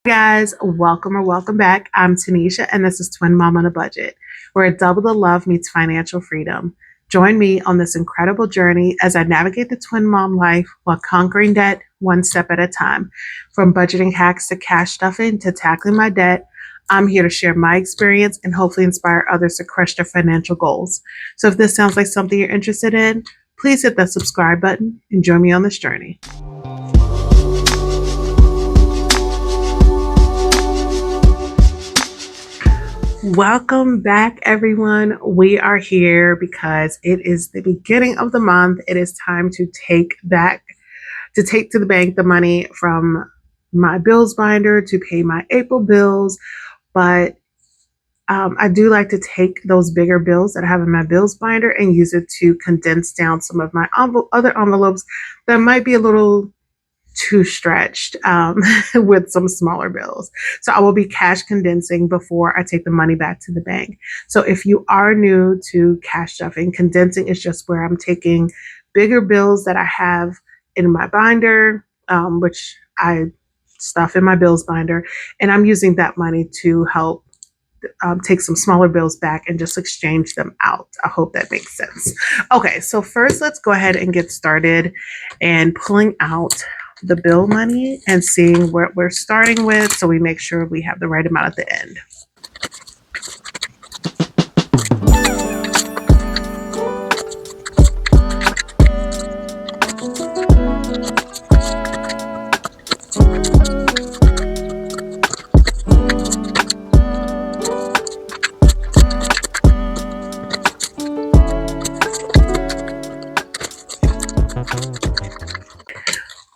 Guys, welcome or welcome back. I'm Tanisha, and this is Twin Mom on a Budget, where double the love meets financial freedom. Join me on this incredible journey as I navigate the twin mom life while conquering debt one step at a time. From budgeting hacks to cash stuffing to tackling my debt, I'm here to share my experience and hopefully inspire others to crush their financial goals. So if this sounds like something you're interested in, please hit that subscribe button and join me on this journey. Welcome back, everyone. We are here because it is the beginning of the month. It is time to take to the bank the money from my bills binder to pay my April bills. But I do like to take those bigger bills that I have in my bills binder and use it to condense down some of my other envelopes that might be a little too stretched with some smaller bills. So I will be cash condensing before I take the money back to the bank. So if you are new to cash stuffing, condensing is just where I'm taking bigger bills that I have in my binder, which I stuff in my bills binder, and I'm using that money to help take some smaller bills back and just exchange them out. I hope that makes sense. Okay, so first let's go ahead and get started and pulling out the bill money and seeing what we're starting with so we make sure we have the right amount at the end.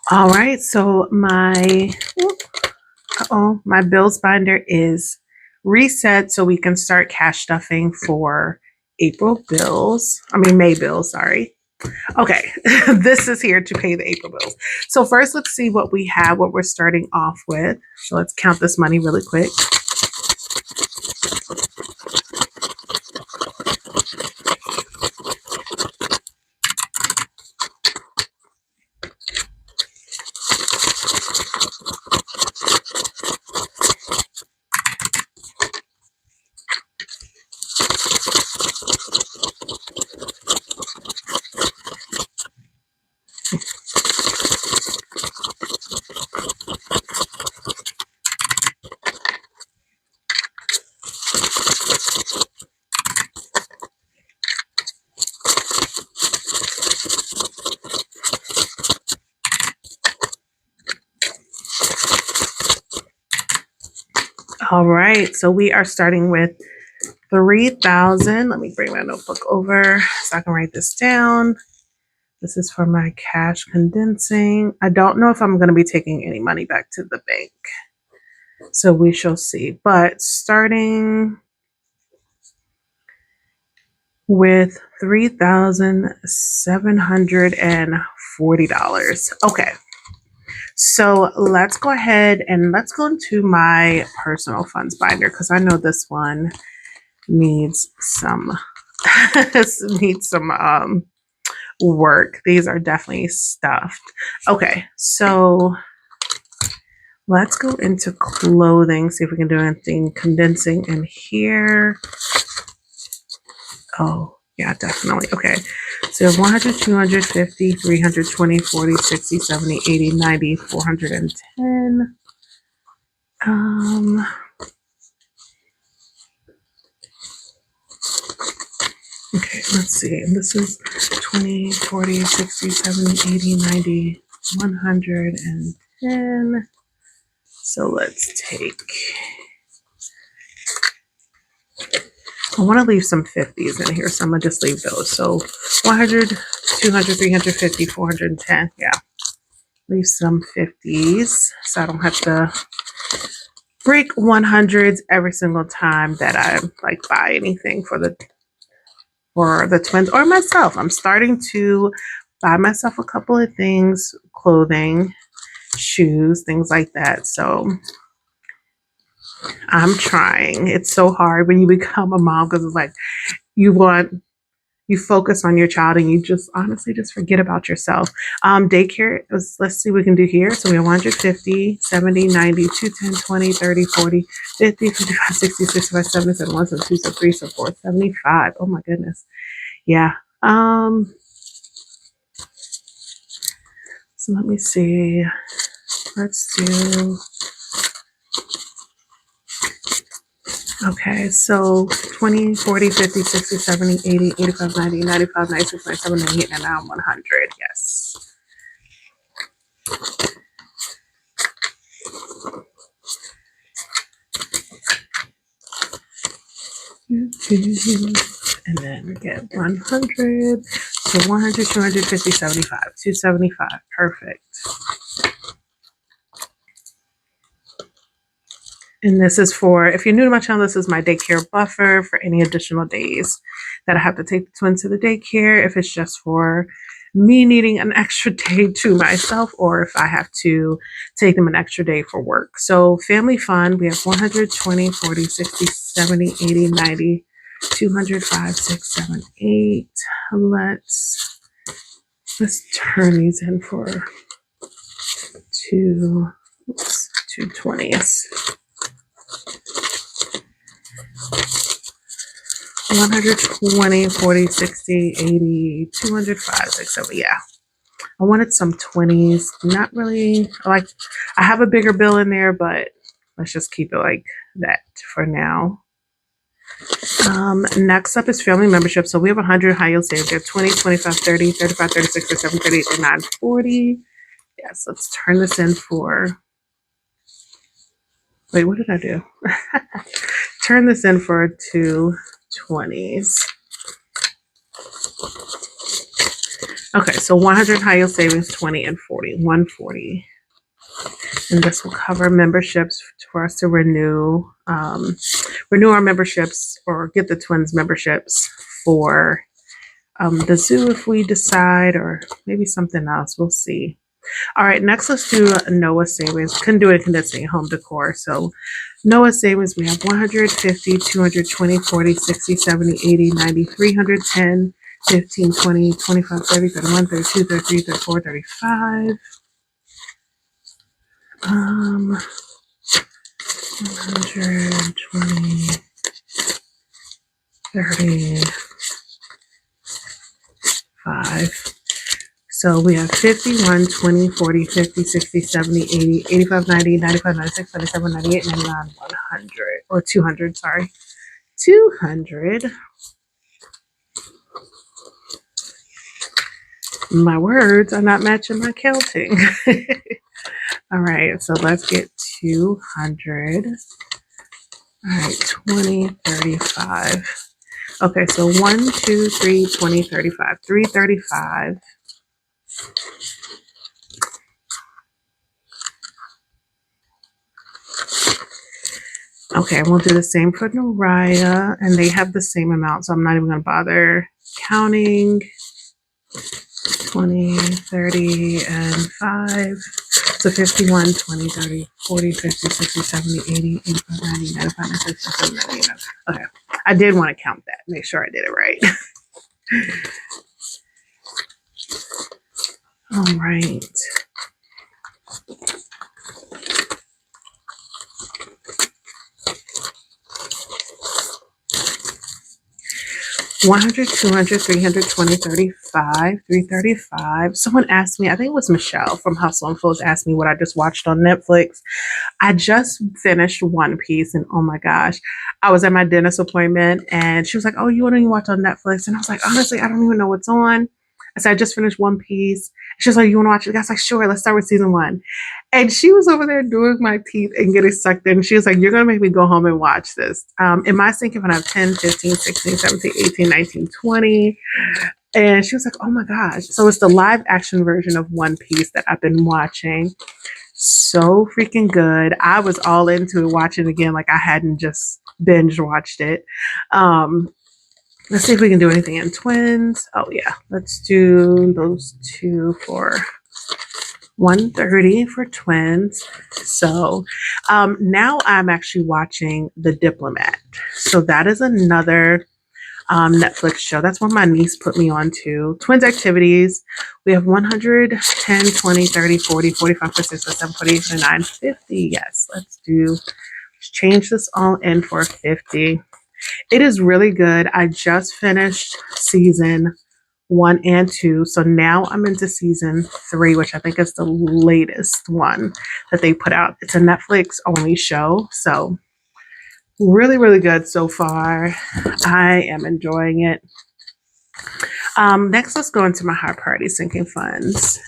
All right, so my bills binder is reset so we can start cash stuffing for May bills, sorry. Okay, this is here to pay the April bills. So first, let's see what we have, what we're starting off with. So let's count this money really quick. All right, so we are starting with 3,000. Let me bring my notebook over so I can write this down. This is for my cash condensing. I don't know if I'm going to be taking any money back to the bank, so we shall see. But starting with $3,740. Okay. So let's go ahead and let's go into my personal funds binder because I know this one needs some needs some work. These are definitely stuffed. Okay, so let's go into clothing, see if we can do anything condensing in here. Oh, yeah, definitely. Okay. So 100, 200, 50, 300, 20, 40, 60, 70, 80, 90, 410. Okay, let's see. This is 20, 40, 60, 70, 80, 90, 110. So let's take, I want to leave some 50s in here, so I'm going to just leave those. So 100, 200, 350, 410. Yeah. Leave some 50s so I don't have to break 100s every single time that I like buy anything for the twins or myself. I'm starting to buy myself a couple of things, clothing, shoes, things like that. So I'm trying. It's so hard when you become a mom because it's like you want you focus on your child and you just honestly just forget about yourself. Daycare, let's see what we can do here. So we have 150, 70, 90, 210, 20, 30, 40, 50, 55, 60, 65, 70, 71, 72, 73, 74, 75. Oh my goodness. Yeah. So let me see. Let's do, okay, so 20, 40, 50, 60, 70, 80, 85, 90, 95, 96, 97, 98, 99, 100. Yes. And then get 100. So 100, 250, 75, 275. Perfect. And this is for, if you're new to my channel, this is my daycare buffer for any additional days that I have to take the twins to the daycare. If it's just for me needing an extra day to myself, or if I have to take them an extra day for work. So family fund, we have 120, 40, 60, 70, 80, 90, 200, 5, 6, 7, 8. Let's turn these in for two 20s. 120, 40, 60, 80, 200, 5, 6, 7. Yeah. I wanted some 20s. Not really, I have a bigger bill in there, but let's just keep it like that for now. Next up is family membership. So we have 100 high yield savings. We have 20, 25, 30, 35, 36, 37, 38, 39, 40. Yes, let's turn this in for, wait, what did I do? Turn this in for 2 20s. Okay, so 100 high yield savings, 20 and 40, 140. And this will cover memberships for us to renew our memberships or get the twins memberships for the zoo if we decide, or maybe something else. We'll see. All right, next let's do Noah savings. Couldn't do it condensing home decor. So Noah savings, we have 150, 220, 40, 60, 70, 80, 90, 310, 15, 20, 25, 30, 31, 32, 33, 34, 35. 120, 35. So we have 51, 20, 40, 50, 60, 70, 80, 85, 90, 95, 96, 97, 98, 99, 100, or 200, sorry. 200. My words are not matching my counting. All right, so let's get 200. All right, 20, 35. Okay, so 1, 2, 3, 20, 35. 335. Okay, we'll do the same for Noraya, and they have the same amount, so I'm not even going to bother counting. 20, 30, and 5. So 51, 20, 30, 40, 50, 60, 70, 80, 85, 90, 95, 96, 97, 98. Okay, I did want to count that, make sure I did it right. All right. 100, 200, 320, 35, 335. Someone asked me, I think it was Michelle from Hustle and Flows, asked me what I just watched on Netflix. I just finished One Piece, and oh my gosh, I was at my dentist appointment and she was like, oh, you want to watch on Netflix? And I was like, honestly, I don't even know what's on. I said, I just finished One Piece. She was like, you want to watch it? I was like, sure, let's start with season 1. And she was over there doing my teeth and getting sucked in. She was like, you're going to make me go home and watch this. In my thinking, when I have 10, 15, 16, 17, 18, 19, 20. And she was like, oh my gosh. So it's the live action version of One Piece that I've been watching. So freaking good. I was all into it, watching it again like I hadn't just binge watched it. Let's see if we can do anything in twins. Oh yeah, let's do those two for 130 for twins. So now I'm actually watching The Diplomat. So that is another Netflix show. That's what my niece put me on to. Twins activities. We have 100, 10, 20, 30, 40, 45, 46, 47, 48, 49, 50. Yes, let's change this all in for 50. It is really good. I just finished season 1 and 2. So now I'm into season 3, which I think is the latest one that they put out. It's a Netflix only show. So really, really good so far. I am enjoying it. Next, let's go into my high priority sinking funds.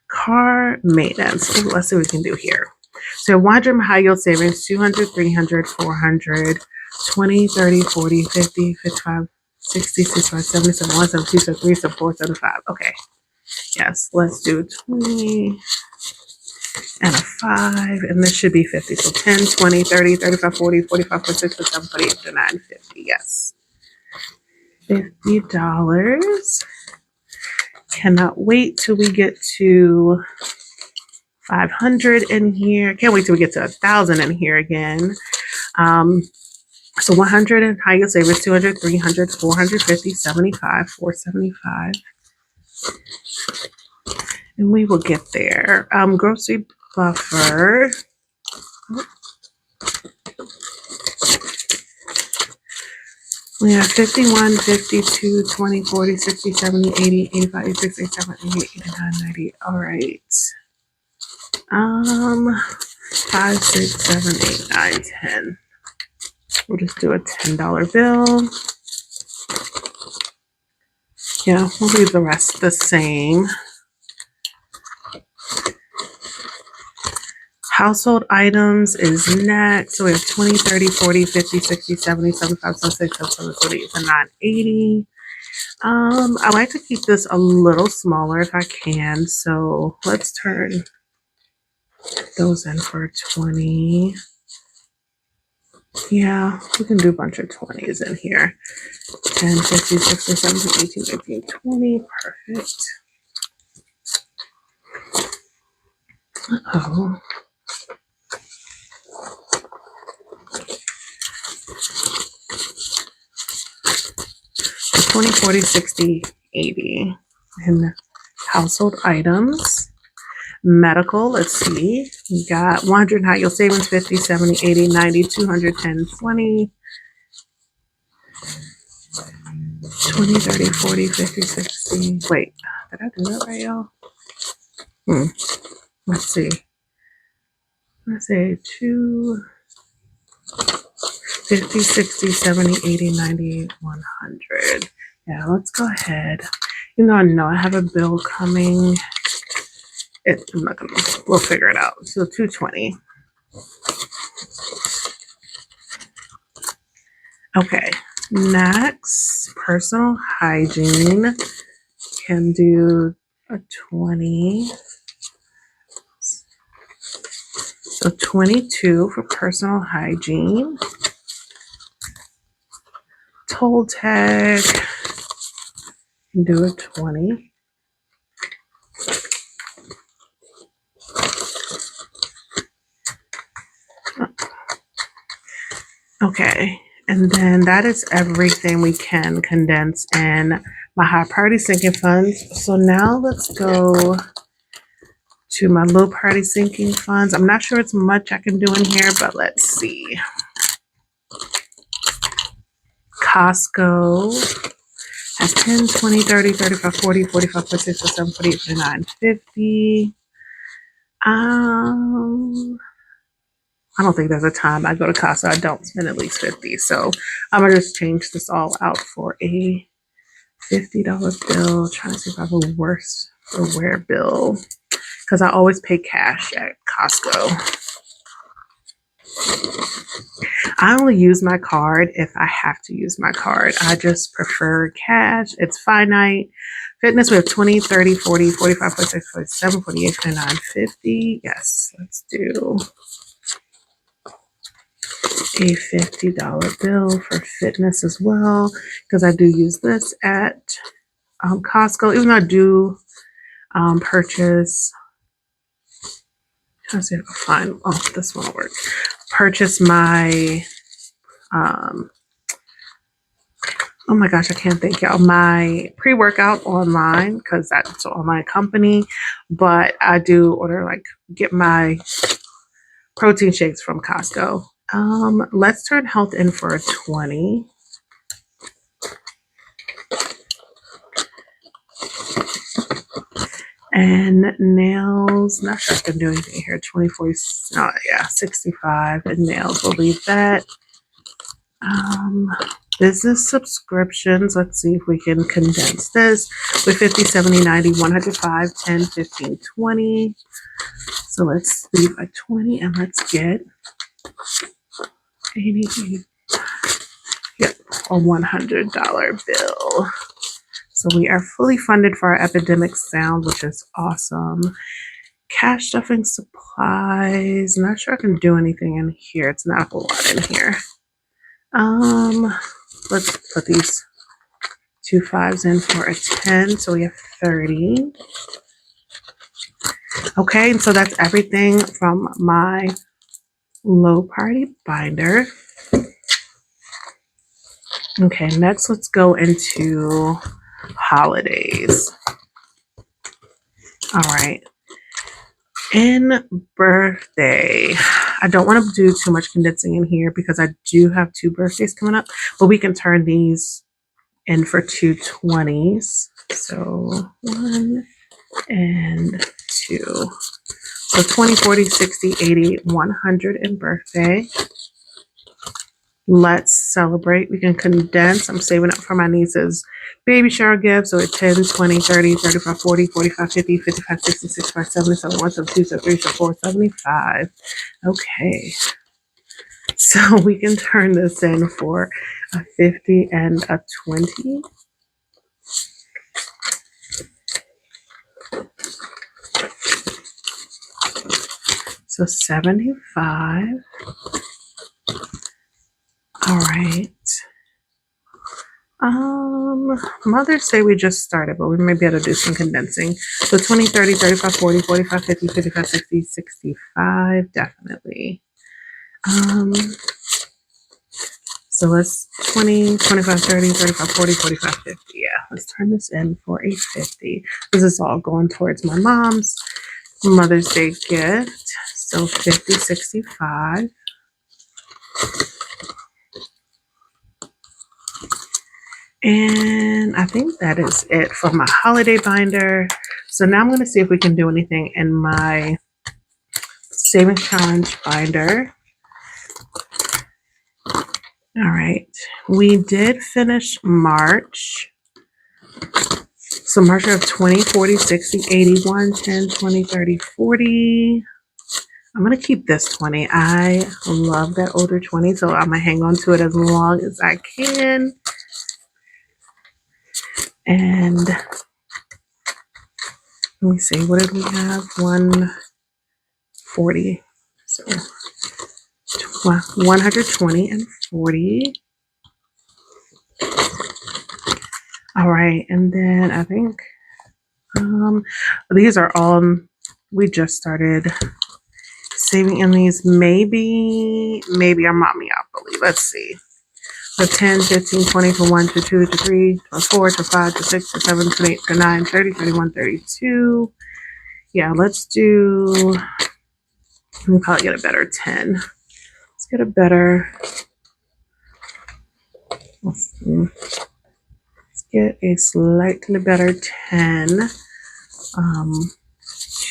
Car maintenance. Ooh, let's see what we can do here. So 100 high yield savings, 200, 300, 400, 20, 30, 40, 50, 55, 60, 65, 70, 71, 72, 73, 74, 75. Okay. Yes, let's do 20 and a 5, and this should be 50. So 10, 20, 30, 35, 40, 45, 46, 47, 48, 49, 50. Yes. $50. Cannot wait till we get to 500 in here. Can't wait till we get to 1,000 in here again. So 100 in high yield savings, 200, 300, 450, 75, 475. And we will get there. Grocery buffer. We have 51, 52, 20, 40, 60, 70, 80, 85, 86, 87, 88, 89, 90. All right. 5, 6, 7, 8, 9, 10. We'll just do a $10 bill. Yeah, we'll leave the rest the same. Household items is next. So we have 20, 30, 40, 50, 60, 70, 75, 76, 77, 78, 79, 80. I like to keep this a little smaller if I can. So let's turn those in for 20. Yeah, we can do a bunch of 20s in here. 10, 15, 16, 17, 18, 19, 20. Perfect. Oh. 20, 40, 60, 80. And household items. Medical, let's see. We got 100 high yield savings, 50, 70, 80, 90, 200, 10, 20. 20, 30, 40, 50, 60. Wait, did I do that right, y'all? Let's see. Let's say 2, 50, 60, 70, 80, 90, 100. Yeah, let's go ahead. Even though I know I have a bill coming, I'm not gonna, we'll figure it out. So 220. Okay, next, personal hygiene. Can do a 20. So 22 for personal hygiene. Toll tag, can do a 20. Okay, and then that is everything we can condense in my high priority sinking funds. So now let's go to my low priority sinking funds. I'm not sure it's much I can do in here, but let's see. Costco has 10, 20, 30, 35, 40, 45, 46, 47, 48, 49, 50. I don't think there's a time I go to Costco I don't spend at least 50. So I'm gonna just change this all out for a $50 bill. Trying to see if I have a worse or wear bill, because I always pay cash at Costco. I only use my card if I have to use my card. I just prefer cash. It's finite. Fitness, we have 20, 30, 40, 45, 46, 47, 48, 49, 50. Yes, let's do a $50 bill for fitness as well, because I do use this at Costco. Even though I do purchase, trying to see if I can find, oh, this won't work. Purchase my Oh my gosh, I can't thank y'all. My pre-workout online, because that's an online company, but I do order, like, get my protein shakes from Costco. Let's turn health in for a 20. And nails, not sure I can do anything here. 24, oh yeah, 65. And nails, we'll leave that. Business subscriptions, let's see if we can condense this with 50, 70, 90, 105, 10, 15, 20. So let's leave a 20 and let's get 80, yep, a $100 bill. So we are fully funded for our epidemic sound, which is awesome. Cash stuffing supplies. Not sure I can do anything in here. It's not a whole lot in here. Let's put these 2 5s in for a 10. So we have 30. Okay, and so that's everything from my low party binder. Okay, next let's go into holidays. All right. In birthday, I don't want to do too much condensing in here because I do have 2 birthdays coming up, but we can turn these in for 2 20s. So 1 and 2. So 20, 40, 60, 80, 100 in birthday. Let's celebrate. We can condense. I'm saving up for my niece's baby shower gift. So at 10, 20, 30, 35, 40, 45, 50, 55, 60, 65, 70, 71, 72, 73, 74, 75. Okay. So we can turn this in for a 50 and a 20. So 75. All right. Mother's Day we just started, but we may be able to do some condensing. So 20, 30, 35, 40, 45, 50, 55, 60, 65, definitely. So let's 20, 25, 30, 35, 40, 45, 50. Yeah, let's turn this in for a 50. This is all going towards my mom's Mother's Day gift. So 50, 65. And I think that is it for my holiday binder. So now I'm going to see if we can do anything in my savings challenge binder. All right. We did finish March. So March of 20, 40, 60, 81, 10, 20, 30, 40. I'm going to keep this 20. I love that older 20, so I'm going to hang on to it as long as I can. And let me see, what did we have? 140. So 120 and 40. All right, and then I think these are all, we just started saving in these. Maybe I'm mommy, I believe. Let's see. So 10, 15, 20 for 1 to 2 to 3 to 4 to 5 to 6 to 7 to 8 to 9, 30, 31, 32. Yeah, let's do, we'll probably get a better 10. Let's get a better, let's get a slightly better 10.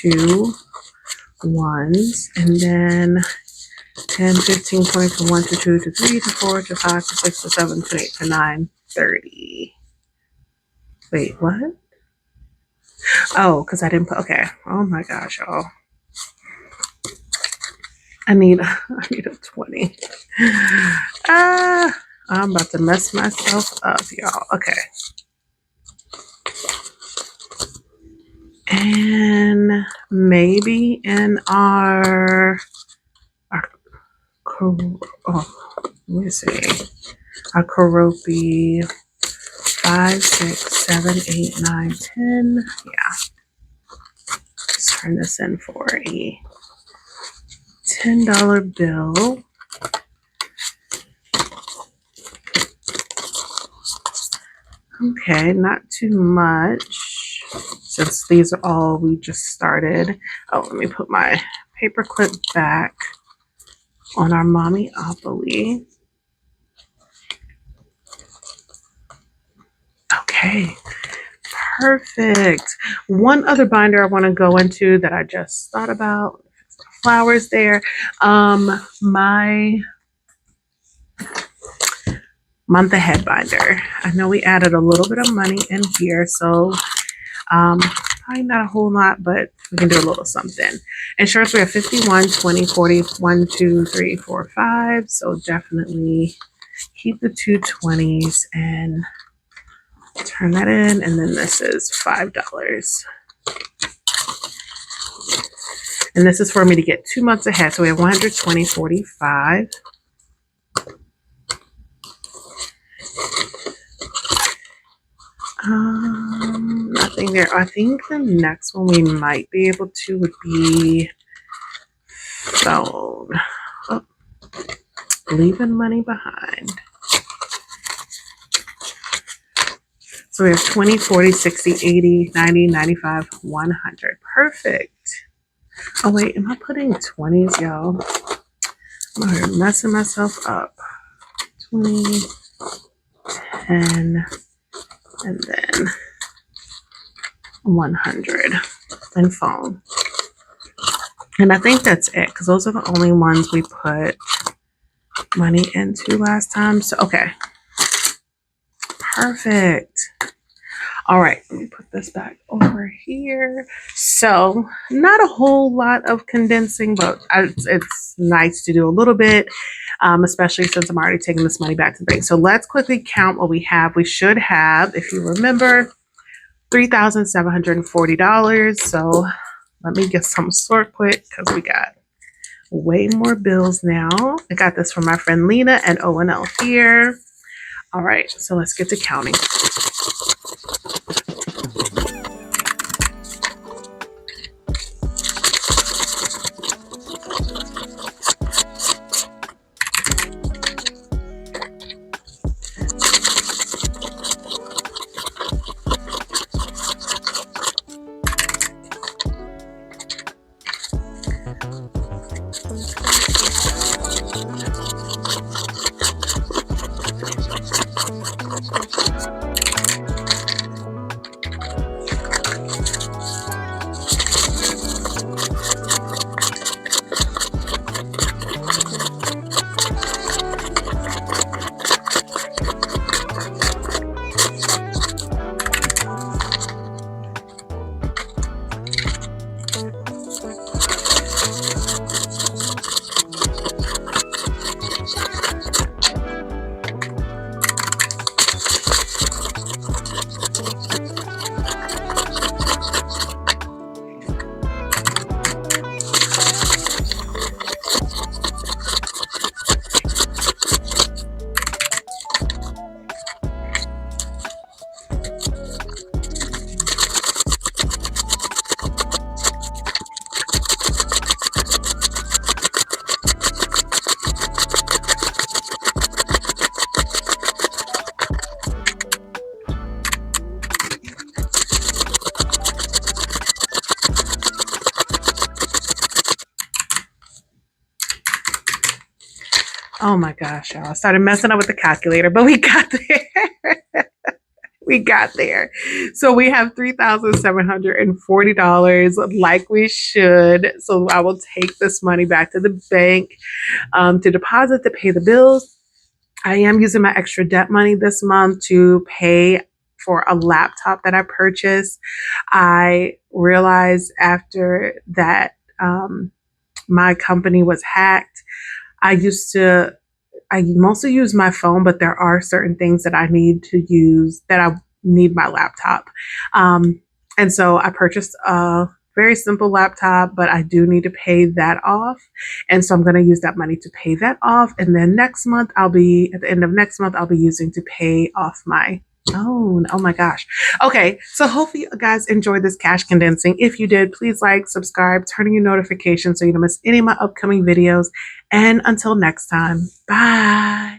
2 1s, and then 10, 15, 20 to 1 to 2 to 3 to 4 to 5 to 6 to 7 to 8 to 9, 30. Wait, what? Oh, because I didn't put, okay. Oh my gosh, y'all. I need a 20. I'm about to mess myself up, y'all. Okay. And maybe in our let me see. Our Karopi 5, 6, 7, 8, 9, 10. Yeah. Let's turn this in for a $10 bill. Okay, not too much since these are all we just started. Oh, let me put my paper clip back on our Mommyopoly. Okay, perfect. One other binder I want to go into that I just thought about. Flowers there. My month ahead binder. I know we added a little bit of money in here, so probably not a whole lot, but we can do a little something. Insurance, we have 51, 20, 40, 1, 2, 3, 4, 5. So definitely keep the 220s and turn that in. And then this is $5. And this is for me to get 2 months ahead. So we have 120, 45. Nothing there. I think the next one we might be able to would be phone. Oh, leaving money behind. So we have 20, 40, 60, 80, 90, 95, 100. Perfect. Oh, wait, am I putting 20s, y'all? I'm messing myself up. 20, 10, and then 100 and phone. And I think that's it because those are the only ones we put money into last time. So, okay. Perfect. All right, let me put this back over here. So not a whole lot of condensing, but it's nice to do a little bit, especially since I'm already taking this money back to the bank. So let's quickly count what we have. We should have, if you remember, $3,740. So let me get some sort quick because we got way more bills now. I got this from my friend Lena and O&L here. All right, so let's get to counting. Oh my gosh, y'all. I started messing up with the calculator, but we got there. We got there. So we have $3,740 like we should. So I will take this money back to the bank to deposit to pay the bills. I am using my extra debt money this month to pay for a laptop that I purchased. I realized after that my company was hacked. I mostly use my phone, but there are certain things that I need to use that I need my laptop. And so I purchased a very simple laptop, but I do need to pay that off. And so I'm going to use that money to pay that off. And then next month, at the end of next month, I'll be using to pay off my phone. Oh my gosh. Okay. So hopefully you guys enjoyed this cash condensing. If you did, please like, subscribe, turn on your notifications so you don't miss any of my upcoming videos. And until next time, bye.